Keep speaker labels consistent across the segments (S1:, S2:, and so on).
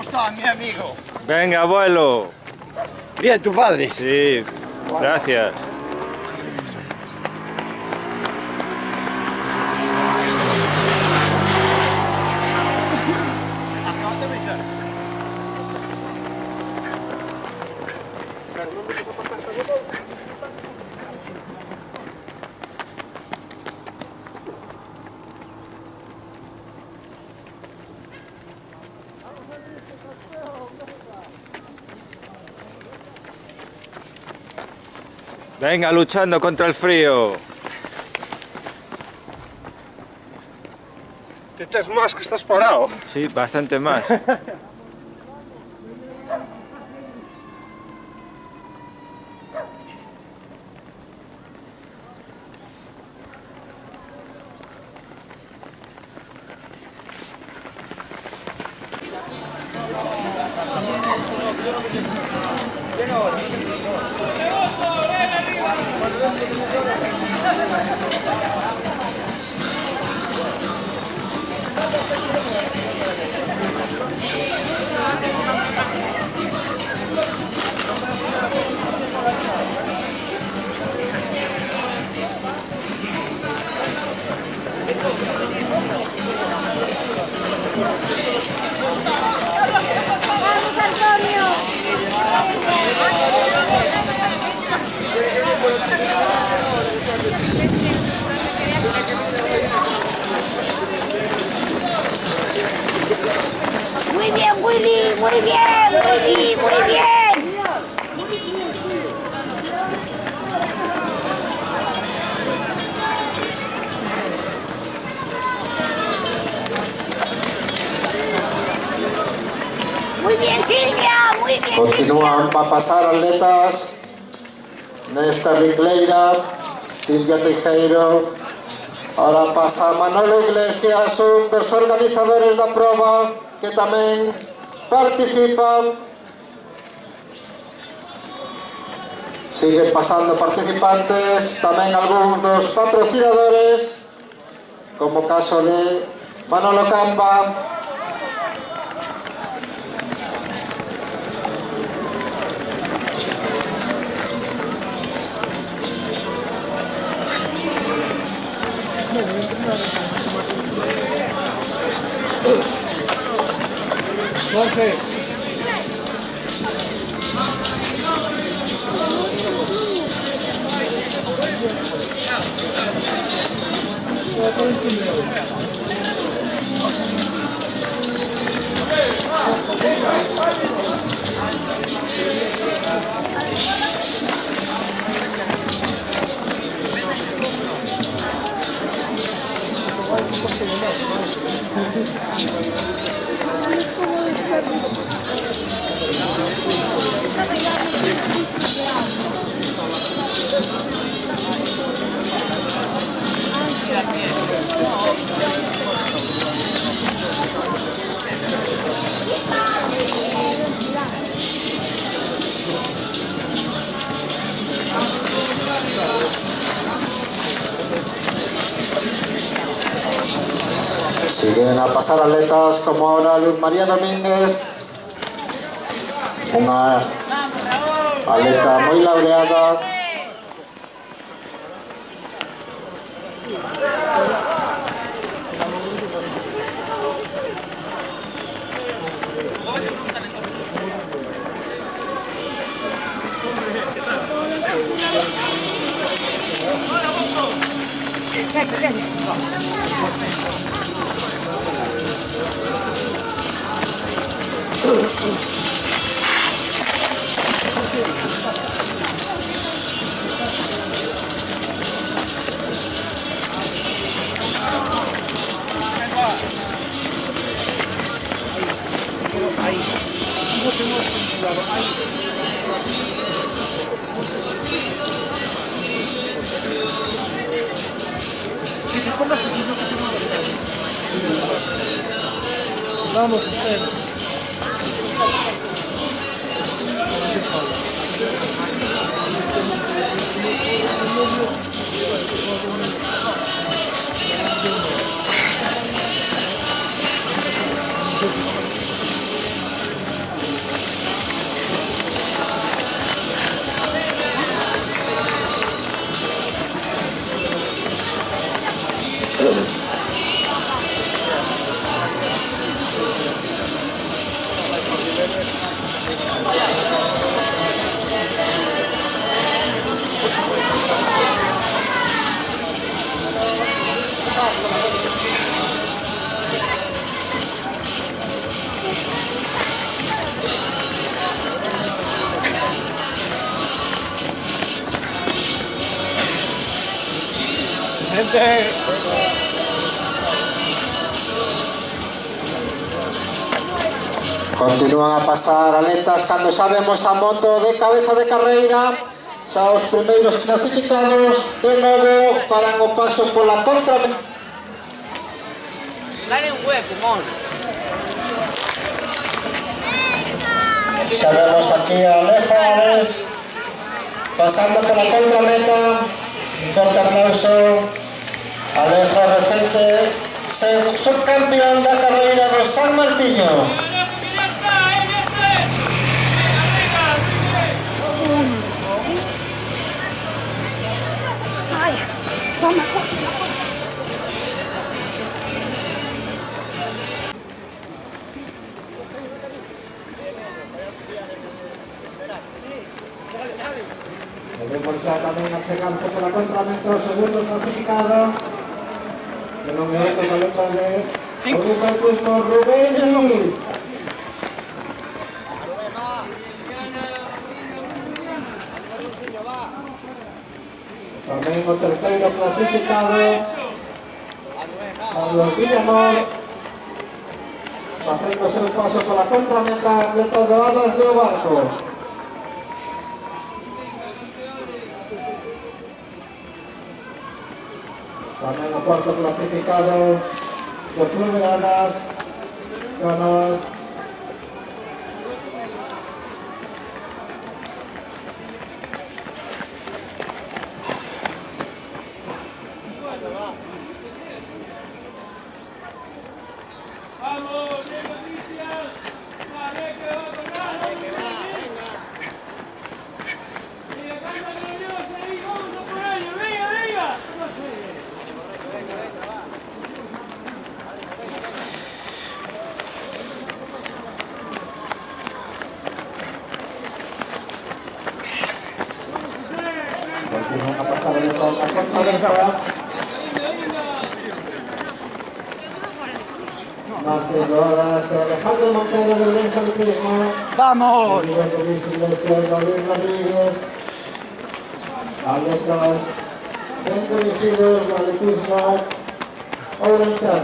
S1: está, mi amigo?
S2: Venga, abuelo.
S1: Bien, tu padre.
S2: Sí, gracias. Venga, luchando contra el frío.
S3: ¿Estás más que estás parado?
S2: Sí, bastante más.
S4: Muy bien, Willy, muy bien, Willy, muy bien. Muy bien, Silvia, muy bien.
S5: Continúan a pasar atletas Néstor Ringleira, Silvia Teijeiro. Ahora pasa Manolo Iglesias, un dos organizadores da prova que tamén participan. Siguen pasando participantes, tamén algúns dos patrocinadores, como o caso de Manolo Camba.
S6: Jorge.
S5: Siguen a pasar atletas como ahora Luz María Domínguez, unha atleta moi laureada.
S6: Vamos, ustedes. Gente.
S5: Continúan a pasar aletas cando sabemos a moto de cabeza de carreira. Xa os primeiros clasificados de novo farán o paso pola contra.
S4: Dale un hueco, mono.
S5: Xa vemos aquí a Alejo Ares pasando pola contrameta. Un forte aplauso. Alejo recente subcampeón da carreira do San Martiño.
S4: Toma.
S5: Debemos xa tamén achegarse pola contrameta o segundo clasificado. Que non é outro coleta de Rubén Gil. Tamén o terceiro clasificado, Carlos Villamor, facendo o seu paso pola contrameta de Todoadas de Barco. Tamén o cuarto clasificado do Club de Adas, Canoas. Continúan a pasar de toda la contrameta. Martín Rodas, Alejandro Montero del Lenzo Atletismo.
S6: ¡Vamos!
S5: Luis Iglesias, David Rodríguez. Atletas, Ben conocidos del atletismo Ourense.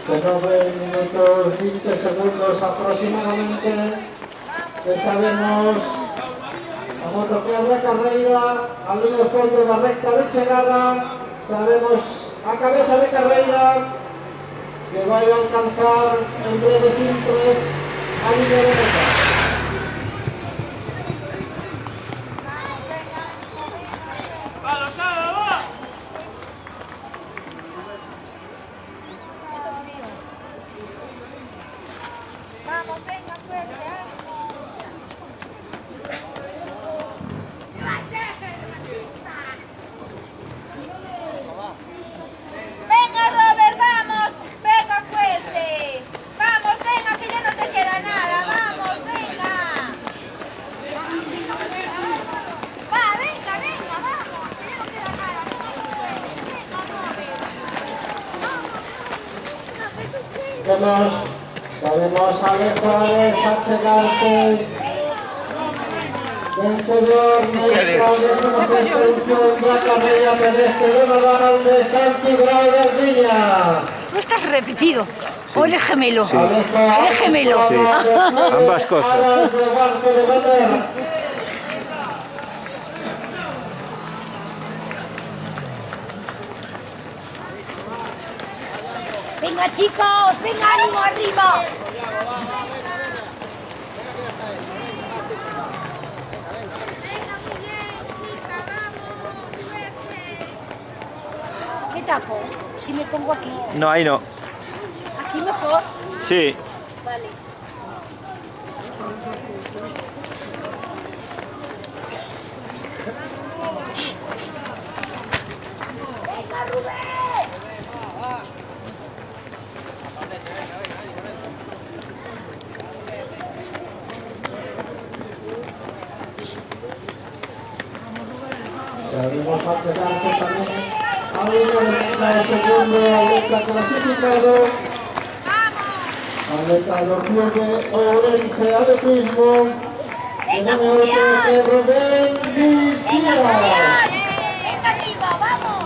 S5: De 9 minutos 20 segundos aproximadamente, que sabemos a moto que habrá carreira, ali no fondo da recta de chegada, sabemos a cabeza de carreira que vai alcanzar en breves intres a línea de meta.
S4: Vamos, venga, fuerte, Venga, Robert, vamos, venga, fuerte.
S5: Sabemos Alejo Alex achegarse. Vencedor de esta última expedición de la carrera pedestre de Naval de Santibrao de las Viñas.
S4: ¿No estás repetido? ¿O eres gemelo?
S5: Alejo
S4: Eres gemelo.
S2: Sí. Ambas cosas.
S5: Alas de barco de Bater.
S4: Venga chicos, venga ánimo arriba. ¿Qué tapo? Si me pongo aquí.
S2: No, ahí no.
S4: Aquí mejor.
S2: Sí.
S4: Vale. ¡Venga, Rubén!
S5: Sabemos achegarse también a el segundo atleta clasificado. Atleta del club de Ourense Atletismo.
S4: ¡Venga,
S5: Número
S4: Julián!
S5: de Rubén
S4: ¡Venga,
S5: Villa.
S4: Julián! ¡Venga arriba, vamos!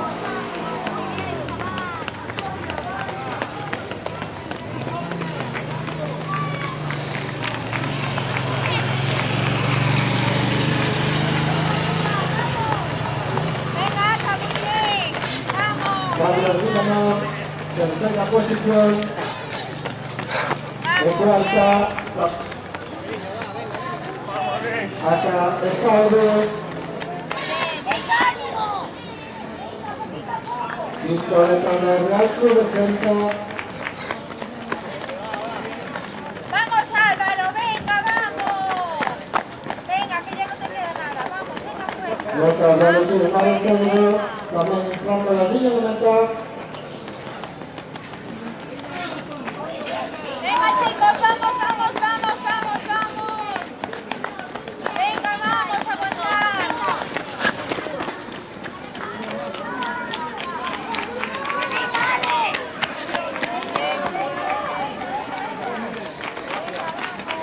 S4: ¡Venga, Javier! ¡Vamos!
S5: Carlos Villamor, tercera posición. De cuarta, acá Esaure.
S4: ¡Venga, ánimo!
S5: Victoria del Real Club Defensa.
S4: ¡Vamos, Álvaro! ¡Venga, vamos! Venga, que ya no te queda nada. Vamos, venga, fuerza.
S5: Loca de Valentín María Pedro, también entrando la línea de meta.
S4: Venga, chicos, vamos, vamos, vamos, vamos, vamos. Venga, vamos, aguantar. Venga, Alex.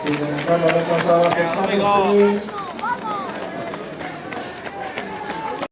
S5: Siguen entrando metas ahora pensando en